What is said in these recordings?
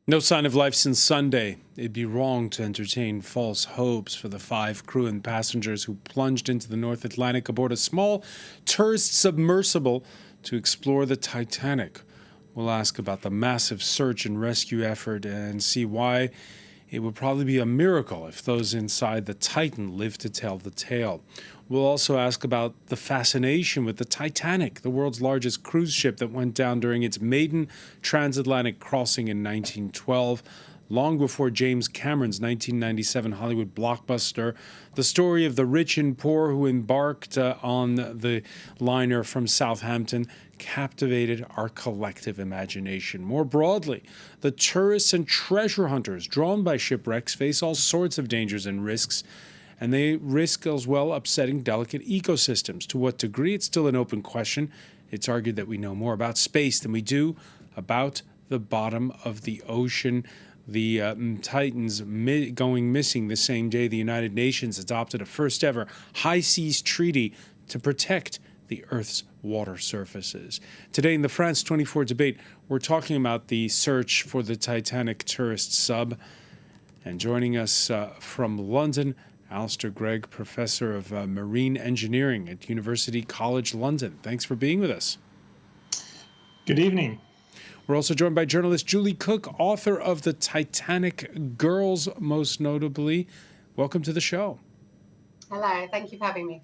No sign of life since Sunday. It'd be wrong to entertain false hopes for the 5 crew and passengers who plunged into the North Atlantic aboard a small tourist submersible to explore the Titanic. We'll ask about the massive search and rescue effort and see why it would probably be a miracle if those inside the Titan lived to tell the tale. We'll also ask about the fascination with the Titanic, the world's largest cruise ship that went down during its maiden transatlantic crossing in 1912, long before James Cameron's 1997 Hollywood blockbuster. The story of the rich and poor who embarked on the liner from Southampton captivated our collective imagination. More broadly, the tourists and treasure hunters drawn by shipwrecks face all sorts of dangers and risks, and they risk as well upsetting delicate ecosystems. To what degree, it's still an open question. It's argued that we know more about space than we do about the bottom of the ocean. The Titans going missing the same day the United Nations adopted a first ever high seas treaty to protect the Earth's water surfaces. Today in the France 24 debate, we're talking about the search for the Titanic tourist sub. And joining us from London, Alistair Gregg, Professor of Marine Engineering at University College London. Thanks for being with us. Good evening. We're also joined by journalist Julie Cook, author of The Titanic Girls, most notably. Welcome to the show. Hello, thank you for having me.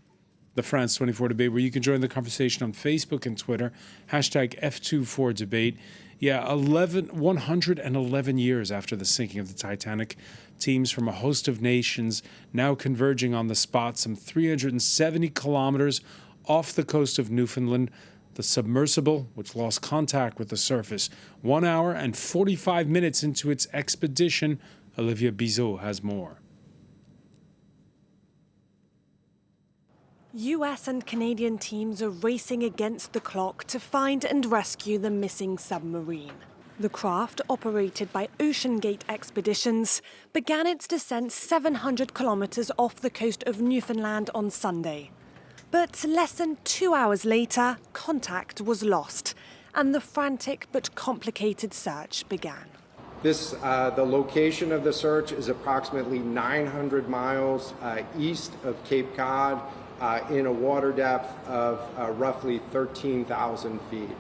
The France 24 debate, where you can join the conversation on Facebook and Twitter, hashtag F24debate. Yeah, 111 years after the sinking of the Titanic, teams from a host of nations now converging on the spot some 370 kilometers off the coast of Newfoundland. The submersible, which lost contact with the surface 1 hour and 45 minutes into its expedition. Olivia Bizot has more. US and Canadian teams are racing against the clock to find and rescue the missing submarine. The craft, operated by OceanGate Expeditions, began its descent 700 kilometers off the coast of Newfoundland on Sunday. But less than 2 hours later, contact was lost, and the frantic but complicated search began. The location of the search is approximately 900 miles east of Cape Cod, in a water depth of roughly 13,000 feet.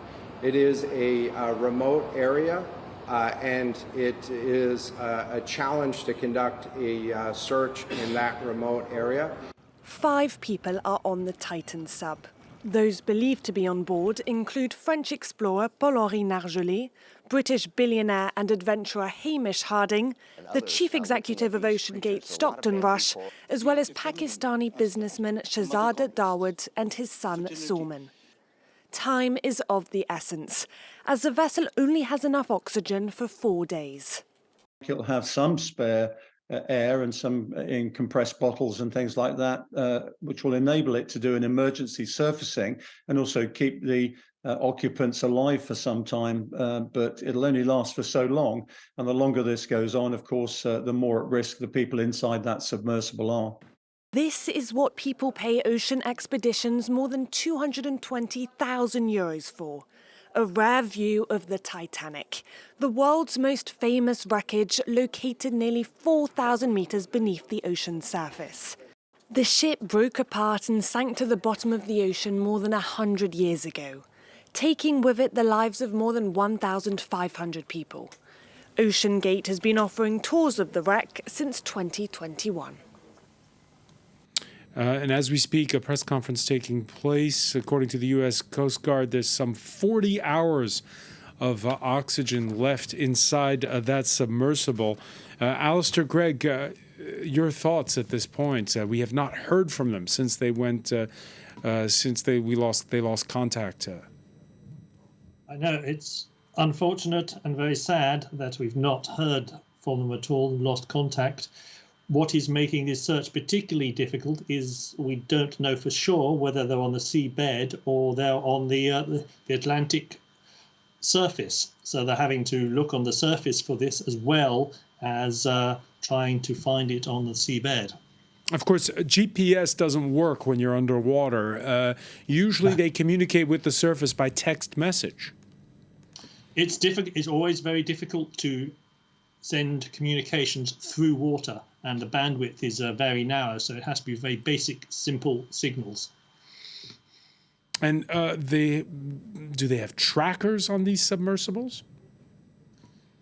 It is a remote area, and it is a challenge to conduct a search in that remote area. 5 people are on the Titan sub. Those believed to be on board include French explorer Paul-Henri Nargeolet, British billionaire and adventurer Hamish Harding, the chief executive of OceanGate Stockton Rush, as well as Pakistani businessman Shahzada Dawood and his son Soman. Time is of the essence, as the vessel only has enough oxygen for 4 days. It'll have some spare air and some in compressed bottles and things like that, which will enable it to do an emergency surfacing and also keep the occupants alive for some time, but it'll only last for so long. And the longer this goes on, of course, the more at risk the people inside that submersible are. This is what people pay ocean expeditions more than €220,000 for. A rare view of the Titanic, the world's most famous wreckage located nearly 4,000 meters beneath the ocean's surface. The ship broke apart and sank to the bottom of the ocean more than 100 years ago, taking with it the lives of more than 1,500 people. OceanGate has been offering tours of the wreck since 2021. And as we speak, a press conference taking place. According to the U.S. Coast Guard, there's some 40 hours of oxygen left inside that submersible. Alistair Gregg, your thoughts at this point? We have not heard from them since they went, they lost contact. I know it's unfortunate and very sad that we've not heard from them at all, lost contact. What is making this search particularly difficult is we don't know for sure whether they're on the seabed or they're on the Atlantic surface. So they're having to look on the surface for this as well as trying to find it on the seabed. Of course, GPS doesn't work when you're underwater. Usually they communicate with the surface by text message. It's difficult. It's always very difficult to send communications through water, and the bandwidth is very narrow, so it has to be very basic, simple signals. And do they have trackers on these submersibles?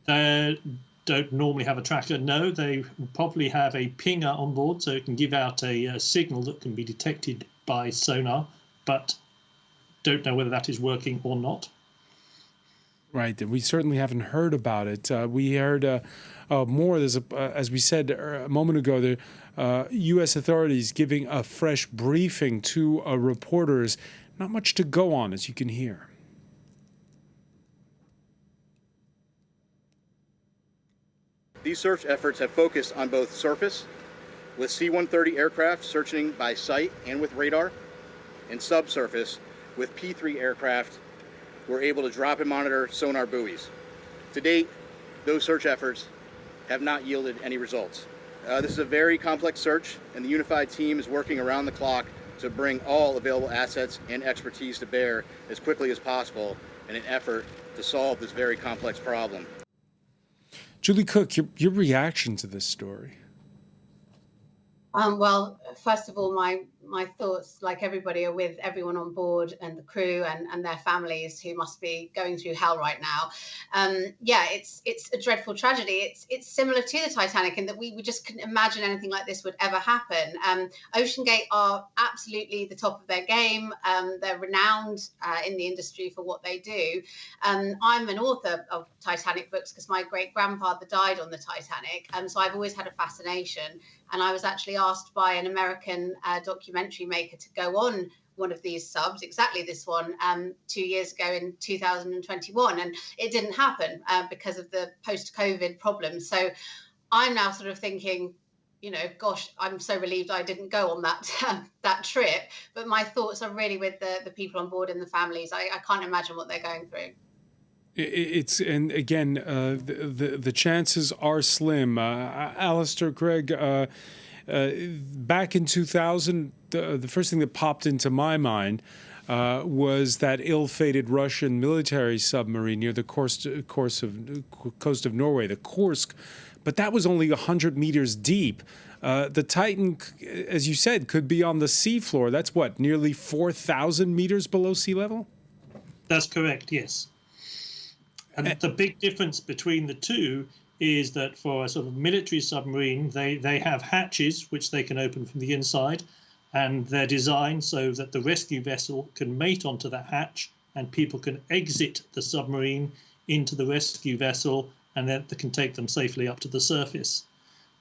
They don't normally have a tracker. No, they probably have a pinger on board, so it can give out a signal that can be detected by sonar, but don't know whether that is working or not. Right, we certainly haven't heard about it. We heard more. There's as we said a moment ago, the U.S. authorities giving a fresh briefing to reporters. Not much to go on, as you can hear. These search efforts have focused on both surface, with C-130 aircraft searching by sight and with radar, and subsurface, with P-3 aircraft who are able to drop and monitor sonar buoys. To date, those search efforts have not yielded any results. This is a very complex search, and the unified team is working around the clock to bring all available assets and expertise to bear as quickly as possible in an effort to solve this very complex problem. Julie Cook, your reaction to this story? Well, first of all, my thoughts, like everybody, are with everyone on board and the crew and their families who must be going through hell right now. Yeah, it's a dreadful tragedy. It's similar to the Titanic in that we just couldn't imagine anything like this would ever happen. OceanGate are absolutely the top of their game. They're renowned in the industry for what they do. I'm an author of Titanic books because my great-grandfather died on the Titanic, so I've always had a fascination. And I was actually asked by an American documentary maker to go on one of these subs, exactly this one, 2 years ago in 2021. And it didn't happen because of the post-COVID problems. So I'm now sort of thinking, you know, gosh, I'm so relieved I didn't go on that trip. But my thoughts are really with the people on board and the families. I can't imagine what they're going through. And again, the chances are slim. Alistair, Greg, back in 2000, the first thing that popped into my mind was that ill-fated Russian military submarine near the coast of Norway, the Kursk, but that was only 100 meters deep. The Titan, as you said, could be on the seafloor. That's what, nearly 4,000 meters below sea level? That's correct, yes. And the big difference between the two is that for a sort of military submarine, they have hatches which they can open from the inside, and they're designed so that the rescue vessel can mate onto that hatch and people can exit the submarine into the rescue vessel, and then they can take them safely up to the surface.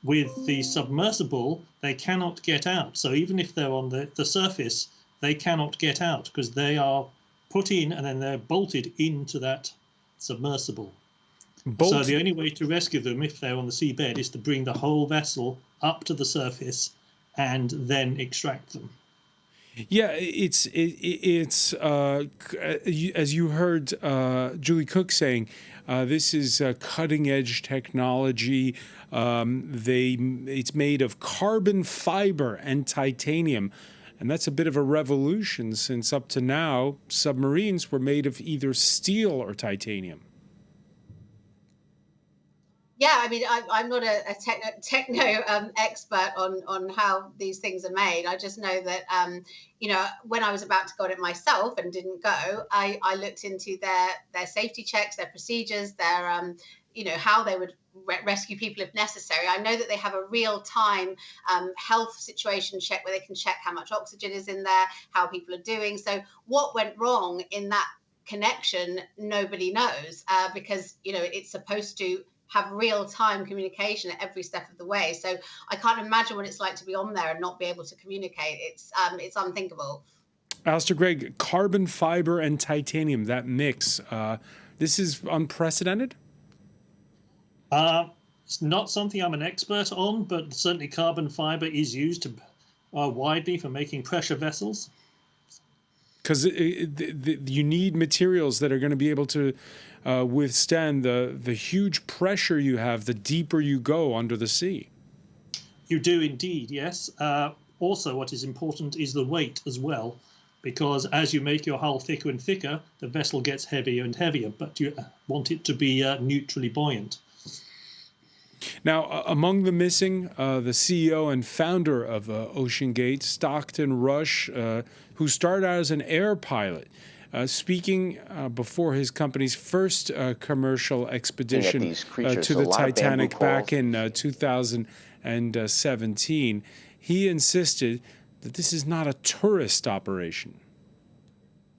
With the submersible, they cannot get out. So even if they're on the surface, they cannot get out because they are put in and then they're bolted into that submersible. So the only way to rescue them if they're on the seabed is to bring the whole vessel up to the surface and then extract them. Yeah, it's as you heard Julie Cook saying, this is cutting edge technology. It's made of carbon fiber and titanium. And that's a bit of a revolution since up to now, submarines were made of either steel or titanium. Yeah, I mean, I'm not a techno expert on how these things are made. I just know that, you know, when I was about to go on it myself and didn't go, I looked into their safety checks, their procedures, their, you know, how they would rescue people if necessary. I know that they have a real-time health situation check where they can check how much oxygen is in there, how people are doing. So what went wrong in that connection, nobody knows because, you know, it's supposed to have real-time communication at every step of the way. So I can't imagine what it's like to be on there and not be able to communicate. It's unthinkable. Alistair, Greg, carbon fiber and titanium, that mix, this is unprecedented? It's not something I'm an expert on, but certainly carbon fiber is used widely for making pressure vessels. Because you need materials that are going to be able to withstand the huge pressure you have the deeper you go under the sea. You do indeed, yes. Also, what is important is the weight as well, because as you make your hull thicker and thicker, the vessel gets heavier and heavier, but you want it to be neutrally buoyant. Now, among the missing, the CEO and founder of OceanGate, Stockton Rush, who started out as an air pilot, speaking before his company's first commercial expedition to the Titanic back in 2017, he insisted that this is not a tourist operation.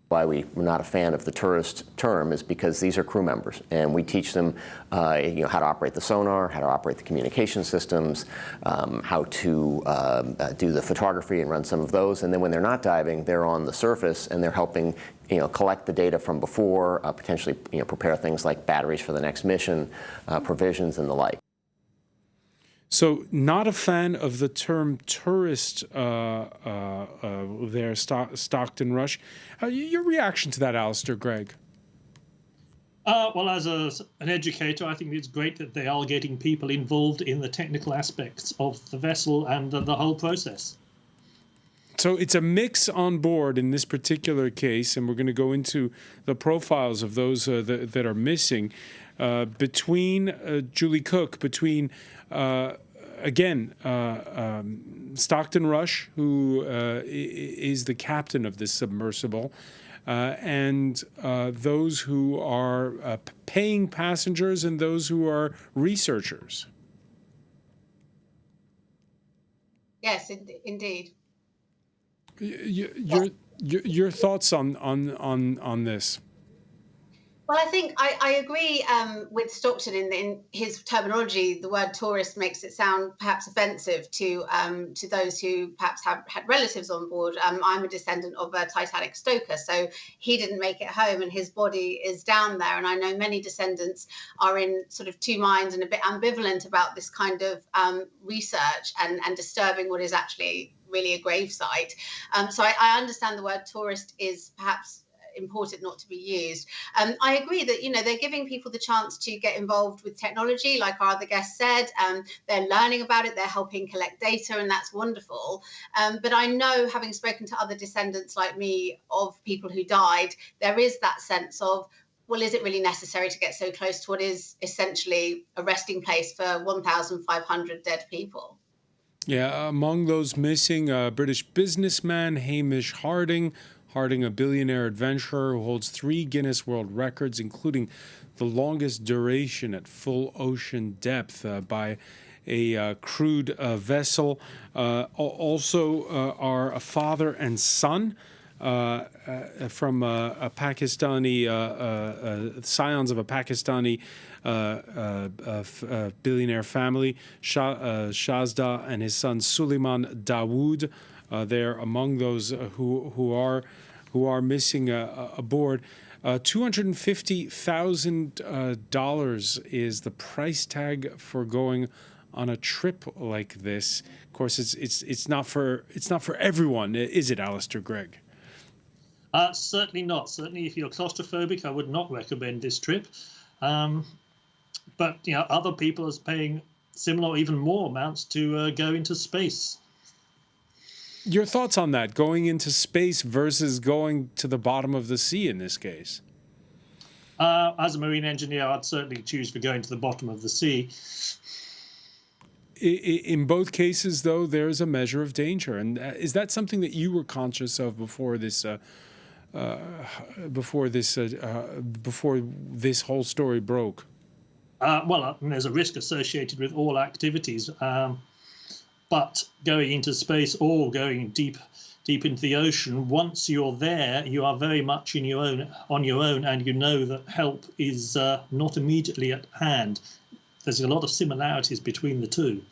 Why we're not a fan of the tourist term is because these are crew members, and we teach them how to operate the sonar, how to operate the communication systems, how to do the photography and run some of those. And then when they're not diving, they're on the surface and they're helping collect the data from before, potentially prepare things like batteries for the next mission, provisions and the like. So, not a fan of the term tourist there, Stockton Rush. Your reaction to that, Alistair Gregg? Well, as an educator, I think it's great that they are getting people involved in the technical aspects of the vessel and the whole process. So it's a mix on board in this particular case, and we're going to go into the profiles of those that are missing. Between Julie Cook, between Stockton Rush, who is the captain of this submersible, and those who are paying passengers and those who are researchers. Yes, indeed. Your thoughts on this? Well, I think I agree with Stockton in his terminology. The word tourist makes it sound perhaps offensive to those who perhaps have had relatives on board. I'm a descendant of a Titanic stoker, so he didn't make it home and his body is down there. And I know many descendants are in sort of two minds and a bit ambivalent about this kind of research and disturbing what is actually really a gravesite. So I understand the word tourist is perhaps important not to be used. I agree that they're giving people the chance to get involved with technology, like our other guest said. They're learning about it, they're helping collect data, and that's wonderful. But I know, having spoken to other descendants like me of people who died, there is that sense of, well, is it really necessary to get so close to what is essentially a resting place for 1,500 dead people? Yeah, among those missing, British businessman Hamish Harding, a billionaire adventurer who holds 3 Guinness World Records, including the longest duration at full ocean depth by a crewed vessel. Also are a father and son from a Pakistani, scions of a Pakistani billionaire family, Shazda and his son Suleiman Dawood. They're among those who are missing aboard. $250,000 is the price tag for going on a trip like this. Of course, it's not for everyone, is it, Alistair Gregg? Certainly not. Certainly, if you're claustrophobic, I would not recommend this trip. But other people are paying similar or even more amounts to go into space. Your thoughts on that, going into space versus going to the bottom of the sea in this case? As a marine engineer, I'd certainly choose for going to the bottom of the sea. In both cases, though, there's a measure of danger. And is that something that you were conscious of before this whole story broke? Well, there's a risk associated with all activities. But going into space or going deep into the ocean, once you're there, you are very much on your own, and you know that help is not immediately at hand. There's a lot of similarities between the two.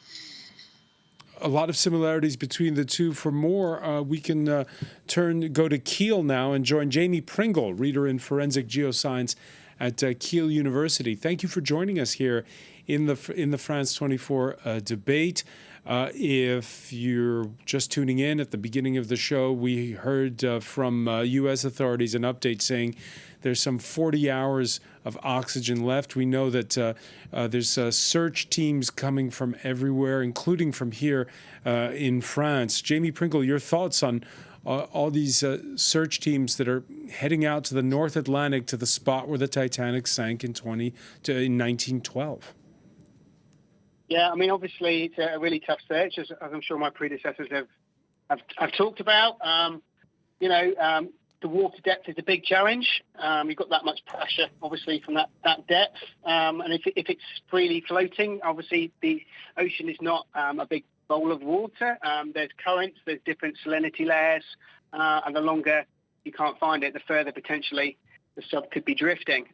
A lot of similarities between the two. For more, we can go to Kiel now and join Jamie Pringle, reader in forensic geoscience at Kiel University. Thank you for joining us here in the France 24 debate. If you're just tuning in at the beginning of the show, we heard from U.S. authorities an update saying there's some 40 hours of oxygen left. We know that there's search teams coming from everywhere, including from here in France. Jamie Pringle, your thoughts on all these search teams that are heading out to the North Atlantic, to the spot where the Titanic sank in 1912? Yeah, I mean, obviously it's a really tough search, as I'm sure my predecessors have talked about. The water depth is a big challenge. You've got that much pressure, obviously, from that depth. And if it's freely floating, obviously the ocean is not a big bowl of water. There's currents, there's different salinity layers, and the longer you can't find it, the further potentially the sub could be drifting.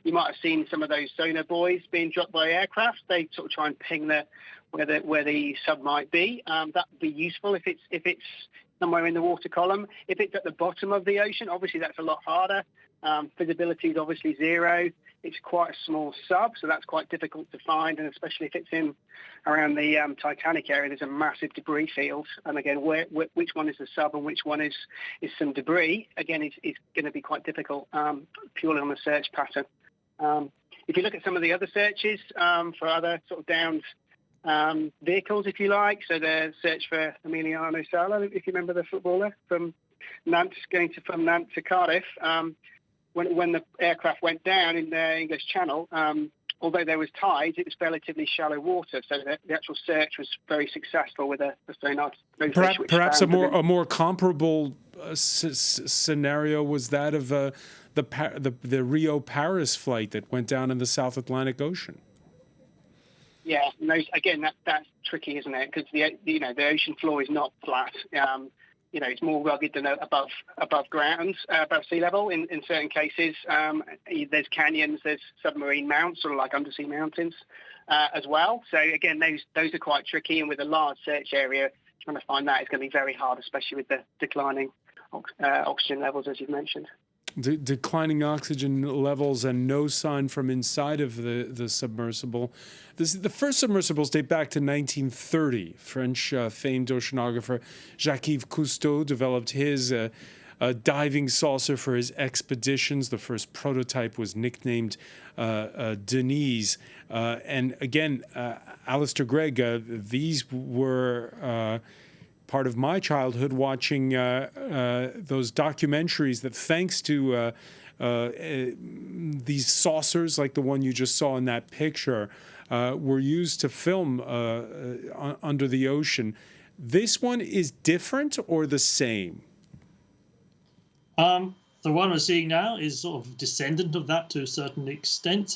You might have seen some of those sonar buoys being dropped by aircraft. They sort of try and ping where the sub might be. That would be useful if it's somewhere in the water column. If it's at the bottom of the ocean, obviously that's a lot harder. Visibility is obviously zero. It's quite a small sub, so that's quite difficult to find, and especially if it's in around the Titanic area, there's a massive debris field. And again, which one is the sub and which one is some debris, again, is going to be quite difficult purely on the search pattern. If you look at some of the other searches for other sort of downed vehicles, if you like, so the search for Emiliano Sala, if you remember the footballer from Nantes, from Nantes to Cardiff, when the aircraft went down in the English Channel, although there was tides, it was relatively shallow water, so the actual search was very successful with a sonar. Perhaps a more comparable scenario was that of the Rio-Paris flight that went down in the South Atlantic Ocean. Yeah, no, again, that's tricky, isn't it? Because the ocean floor is not flat. It's more rugged than above ground, above sea level. In certain cases, there's canyons, there's submarine mounts, sort of like undersea mountains, as well. So again, those are quite tricky, and with a large search area, trying to find that is going to be very hard, especially with the declining oxygen levels, as you've mentioned. Declining oxygen levels and no sign from inside of the submersible. The first submersibles date back to 1930. French famed oceanographer Jacques-Yves Cousteau developed his diving saucer for his expeditions. The first prototype was nicknamed Denise. And again, Alistair Gregg, these were part of my childhood, watching those documentaries that, thanks to these saucers like the one you just saw in that picture, were used to film under the ocean. This one is different or the same? The one we're seeing now is sort of descendant of that to a certain extent.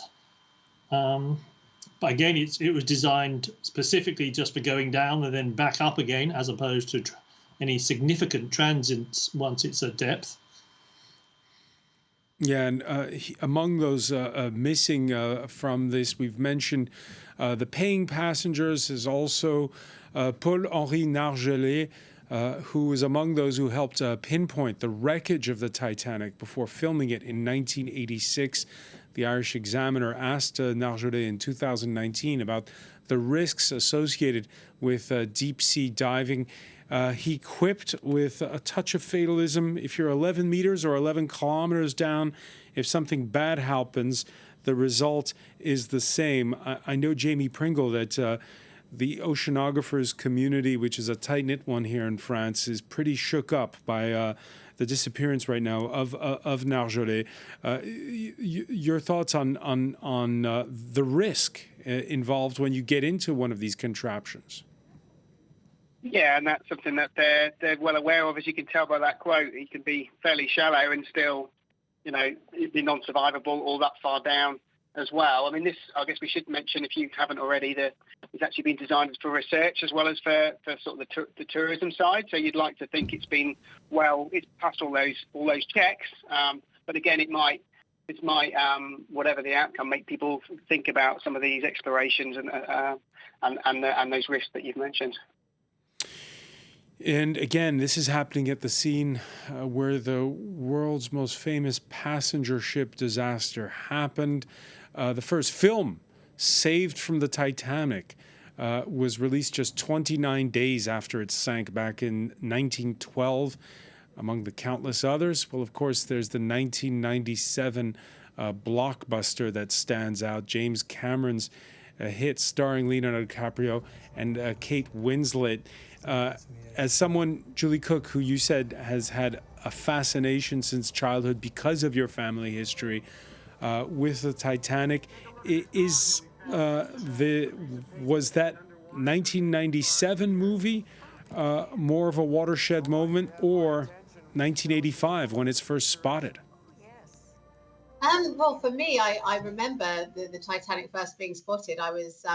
But again, it was designed specifically just for going down and then back up again, as opposed to any significant transients once it's at depth. Yeah, and among those missing from this, we've mentioned the paying passengers is also Paul-Henri Nargelet, who was among those who helped pinpoint the wreckage of the Titanic before filming it in 1986. The Irish Examiner asked Nargelet in 2019 about the risks associated with deep-sea diving. He quipped with a touch of fatalism: if you're 11 meters or 11 kilometers down, if something bad happens, the result is the same. I know, Jamie Pringle, that the oceanographers community, which is a tight-knit one here in France, is pretty shook up by the disappearance right now of Nargelet. Your thoughts on the risk involved when you get into one of these contraptions? Yeah, and that's something that they're well aware of, as you can tell by that quote. It can be fairly shallow and still, be non-survivable all that far down as well. I mean, this, I guess we should mention, if you haven't already, that it's actually been designed for research as well as for sort of the tourism side. So you'd like to think it's passed all those checks. But again, it might whatever the outcome, make people think about some of these explorations and those risks that you've mentioned. And again, this is happening at the scene where the world's most famous passenger ship disaster happened. The first film saved from the Titanic was released just 29 days after it sank back in 1912. Among the countless others, well, of course, there's the 1997 blockbuster that stands out, James Cameron's hit starring Leonardo DiCaprio and Kate Winslet. As someone, Julie Cook, who you said has had a fascination since childhood because of your family history with the Titanic, is was that 1997 movie more of a watershed moment, or 1985 when it's first spotted? Well, for me, I remember the Titanic first being spotted. I was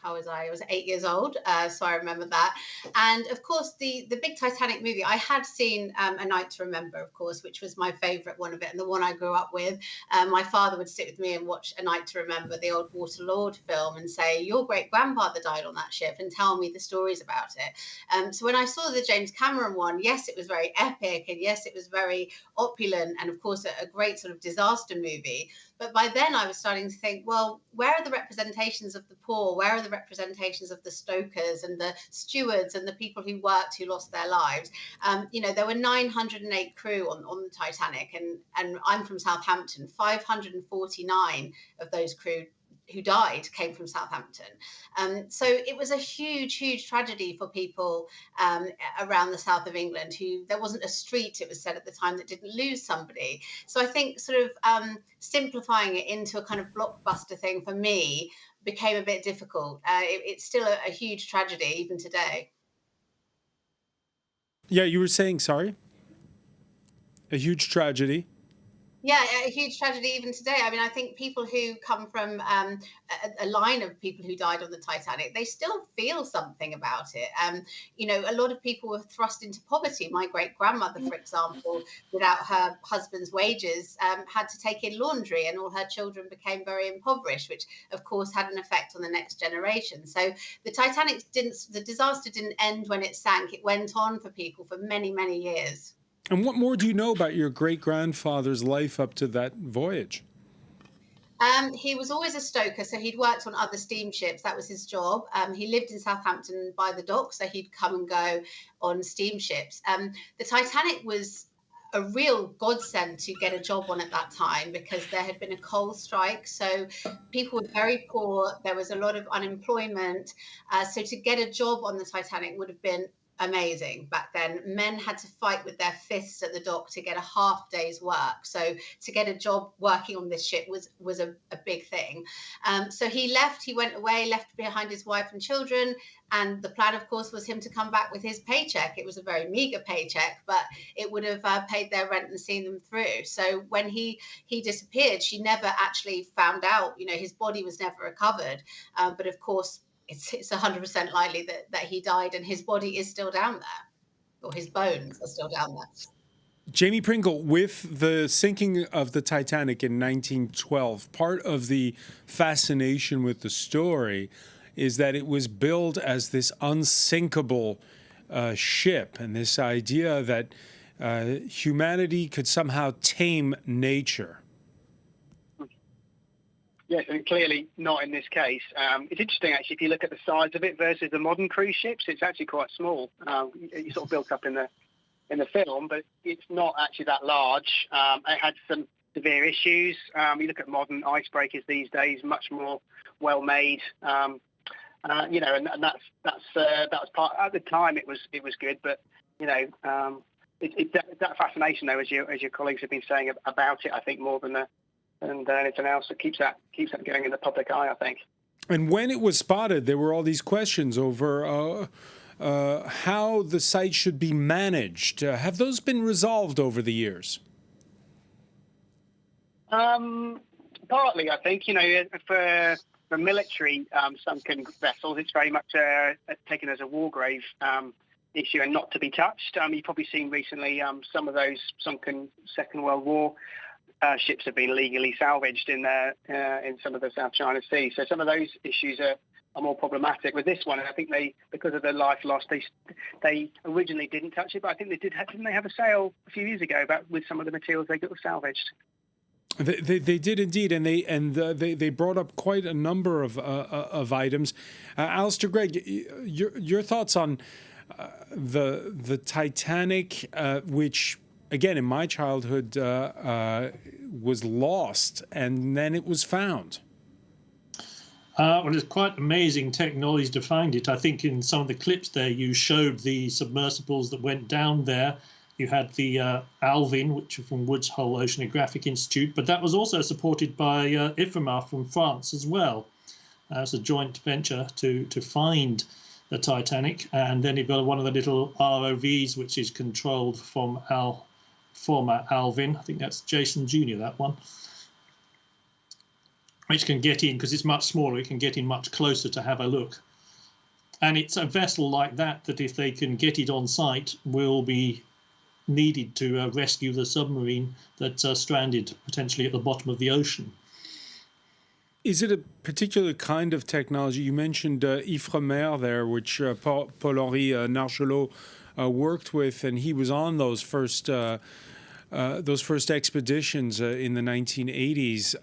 how was I? I was 8 years old, so I remember that. And of course, the big Titanic movie, I had seen A Night to Remember, of course, which was my favourite one of it, and the one I grew up with. My father would sit with me and watch A Night to Remember, the old Waterloo film, and say, "Your great grandfather died on that ship," and tell me the stories about it. So when I saw the James Cameron one, yes, it was very epic, and yes, it was very opulent, and of course, a great sort of disaster movie. But by then I was starting to think, well, where are the representations of the poor? Where are the representations of the stokers and the stewards and the people who worked, who lost their lives? There were 908 crew on the Titanic, and I'm from Southampton. 549 of those crew who died came from Southampton. So it was a huge tragedy for people around the south of England who, there wasn't a street, it was said at the time, that didn't lose somebody. So I think sort of simplifying it into a kind of blockbuster thing for me became a bit difficult. It's still a huge tragedy even today. Yeah, you were saying, sorry? A huge tragedy. Yeah, a huge tragedy even today. I mean, I think people who come from a line of people who died on the Titanic, they still feel something about it. A lot of people were thrust into poverty. My great grandmother, for example, without her husband's wages, had to take in laundry, and all her children became very impoverished, which of course had an effect on the next generation. So the disaster didn't end when it sank. It went on for people for many years. And what more do you know about your great-grandfather's life up to that voyage? He was always a stoker, so he'd worked on other steamships. That was his job. He lived in Southampton by the dock, so he'd come and go on steamships. The Titanic was a real godsend to get a job on at that time, because there had been a coal strike, so people were very poor. There was a lot of unemployment. So to get a job on the Titanic would have been amazing back then. Men had to fight with their fists at the dock to get a half day's work. So to get a job working on this ship was a big thing. So he went away, left behind his wife and children. And the plan, of course, was him to come back with his paycheck. It was a very meager paycheck, but it would have paid their rent and seen them through. So when he disappeared, she never actually found out. His body was never recovered. But of course, it's 100% likely that he died, and his body is still down there, or his bones are still down there. Jamie Pringle, with the sinking of the Titanic in 1912, part of the fascination with the story is that it was billed as this unsinkable ship, and this idea that humanity could somehow tame nature. Yes, and clearly not in this case. It's interesting, actually, if you look at the size of it versus the modern cruise ships, it's actually quite small. It's sort of built up in the film, but it's not actually that large. It had some severe issues. You look at modern icebreakers these days, much more well-made. And that's that was part. At the time, it was good, but that fascination, though, as your colleagues have been saying about it, I think more than anything else, that keeps that going in the public eye, I think. And when it was spotted, there were all these questions over how the site should be managed. Have those been resolved over the years? Partly, I think. For military sunken vessels, it's very much taken as a war grave issue and not to be touched. You've probably seen recently some of those sunken Second World War ships have been legally salvaged in some of the South China Sea. So some of those issues are more problematic. With this one, and I think because of the life lost, they originally didn't touch it, but I think didn't they have a sale a few years ago with some of the materials they got salvaged? They did indeed, and they brought up quite a number of items. Alistair Gregg, your thoughts on the Titanic, which, again, in my childhood was lost and then it was found? Well, it's quite amazing technology to find it. I think in some of the clips there, you showed the submersibles that went down there. You had the Alvin, which was from Woods Hole Oceanographic Institute, but that was also supported by IFREMA from France as well. as a joint venture to find the Titanic. And then you've got one of the little ROVs, which is controlled from former Alvin. I think that's Jason Jr., that one, which can get in, because it's much smaller, it can get in much closer to have a look. And it's a vessel like that that if they can get it on site will be needed to rescue the submarine that's stranded potentially at the bottom of the ocean. Is it a particular kind of technology? You mentioned Ifremer there, which Paul-Henri Nargelot worked with, and he was on those first expeditions in the 1980s.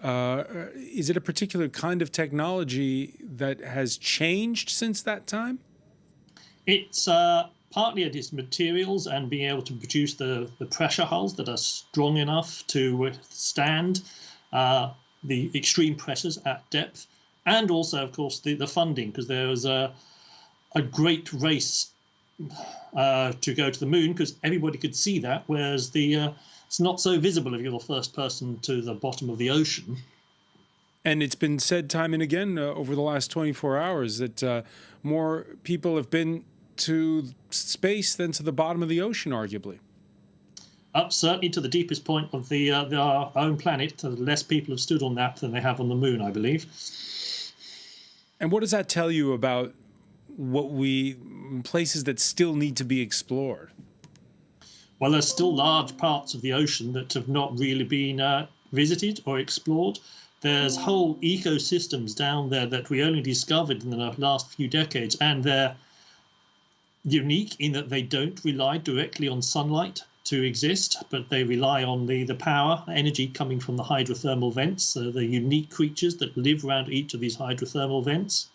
Is it a particular kind of technology that has changed since that time? It's partly it is materials and being able to produce the pressure hulls that are strong enough to withstand the extreme pressures at depth, and also, of course, the funding, because there was a great race to go to the moon, because everybody could see that, whereas it's not so visible if you're the first person to the bottom of the ocean. And it's been said time and again over the last 24 hours that more people have been to space than to the bottom of the ocean, arguably. Up certainly to the deepest point of our own planet. Less people have stood on that than they have on the moon, I believe. And what does that tell you about places that still need to be explored? Well, there's still large parts of the ocean that have not really been visited or explored. There's whole ecosystems down there that we only discovered in the last few decades, and they're unique in that they don't rely directly on sunlight to exist, but they rely on the power, energy coming from the hydrothermal vents. So the unique creatures that live around each of these hydrothermal vents,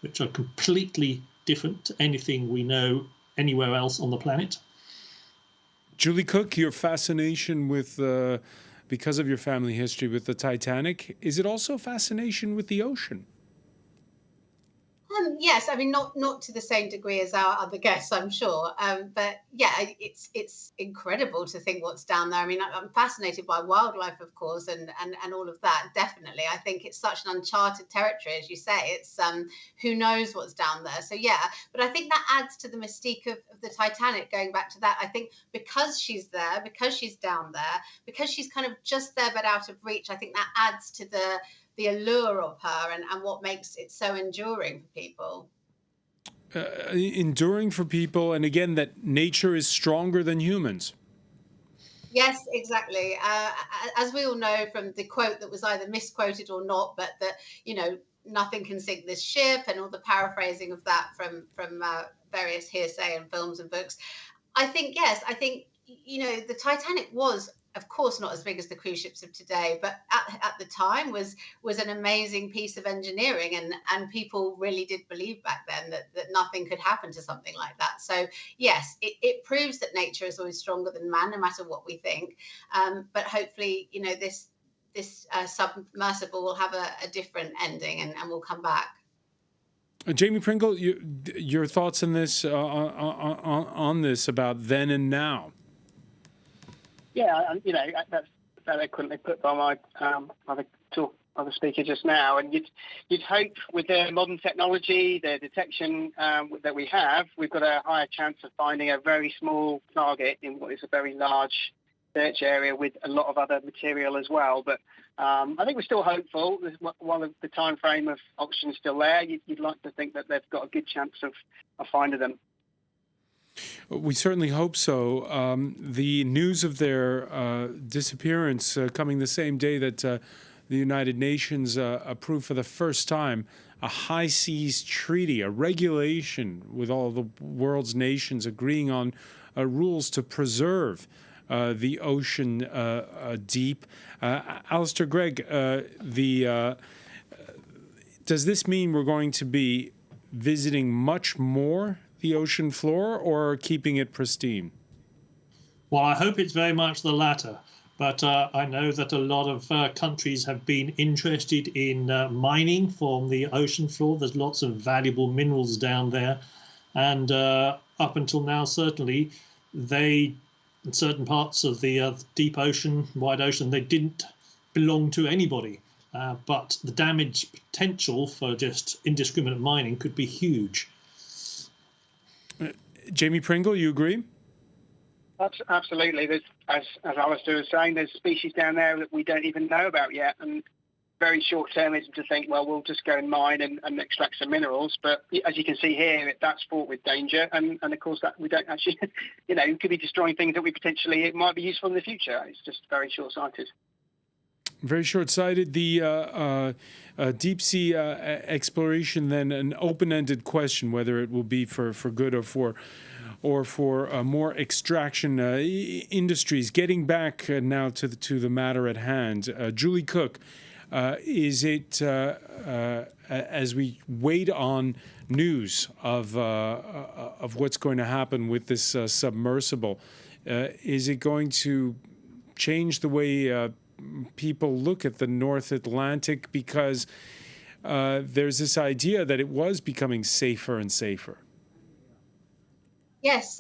which are completely different to anything we know anywhere else on the planet. Julie Cook, your fascination with, because of your family history with the Titanic, is it also fascination with the ocean? Yes, I mean, not to the same degree as our other guests, I'm sure. But yeah, it's incredible to think what's down there. I mean, I'm fascinated by wildlife, of course, and all of that. Definitely, I think it's such an uncharted territory, as you say. It's who knows what's down there. So yeah, but I think that adds to the mystique of the Titanic. Going back to that, I think because she's there, because she's down there, because she's kind of just there but out of reach, I think that adds to the allure of her and what makes it so enduring for people. Enduring for people, and again, that nature is stronger than humans. Yes, exactly. As we all know from the quote that was either misquoted or not, but that, nothing can sink this ship, and all the paraphrasing of that from various hearsay and films and books. I think, the Titanic was, of course, not as big as the cruise ships of today, but at the time was an amazing piece of engineering, and people really did believe back then that nothing could happen to something like that. So yes, it proves that nature is always stronger than man, no matter what we think. But hopefully, this submersible will have a different ending, and we'll come back. Jamie Pringle, your thoughts on this on this about then and now? Yeah, that's eloquently put by my other speaker just now. And you'd hope with the modern technology, the detection that we have, we've got a higher chance of finding a very small target in what is a very large search area with a lot of other material as well. But I think we're still hopeful. While the time frame of oxygen is still there, you'd like to think that they've got a good chance of finding them. We certainly hope so. The news of their disappearance coming the same day that the United Nations approved for the first time a high seas treaty, a regulation with all the world's nations agreeing on rules to preserve the ocean deep. Alistair Gregg, does this mean we're going to be visiting much more the ocean floor, or keeping it pristine? Well, I hope it's very much the latter. But I know that a lot of countries have been interested in mining from the ocean floor. There's lots of valuable minerals down there. And up until now, certainly, in certain parts of the deep ocean, wide ocean, they didn't belong to anybody. but the damage potential for just indiscriminate mining could be huge. Jamie Pringle, you agree? Absolutely. There's, as Alistair was saying, there's species down there that we don't even know about yet, and very short-termism to think, well, we'll just go and mine and extract some minerals. But as you can see here, that's fraught with danger, and of course that we don't actually, we could be destroying things that we potentially it might be useful in the future. It's just very short-sighted. Very short-sighted. The deep sea exploration, then an open-ended question whether it will be for good or for more extraction industries. Getting back now to the matter at hand, Julie Cook, is it as we wait on news of what's going to happen with this submersible? Is it going to change the way people look at the North Atlantic, because there's this idea that it was becoming safer and safer? Yes,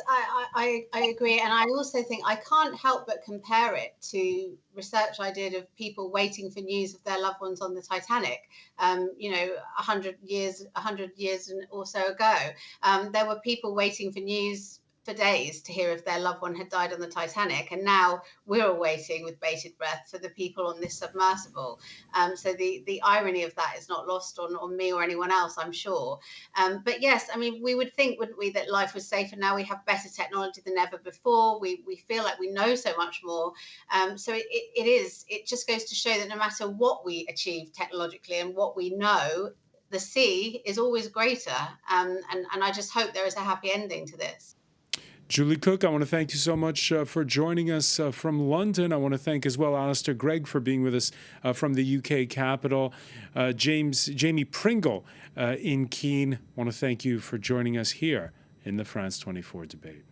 I agree. And I also think I can't help but compare it to research I did of people waiting for news of their loved ones on the Titanic, 100 years or so ago. There were people waiting for news for days to hear if their loved one had died on the Titanic, and now we're all waiting with bated breath for the people on this submersible. So the irony of that is not lost on me or anyone else, I'm sure. But yes, I mean, we would think, wouldn't we, that life was safer now. We have better technology than ever before. We feel like we know so much more. So it just goes to show that no matter what we achieve technologically and what we know, the sea is always greater. And I just hope there is a happy ending to this. Julie Cook, I want to thank you so much for joining us from London. I want to thank as well Alistair Gregg for being with us from the UK capital. Jamie Pringle in Keene, I want to thank you for joining us here in the France 24 debate.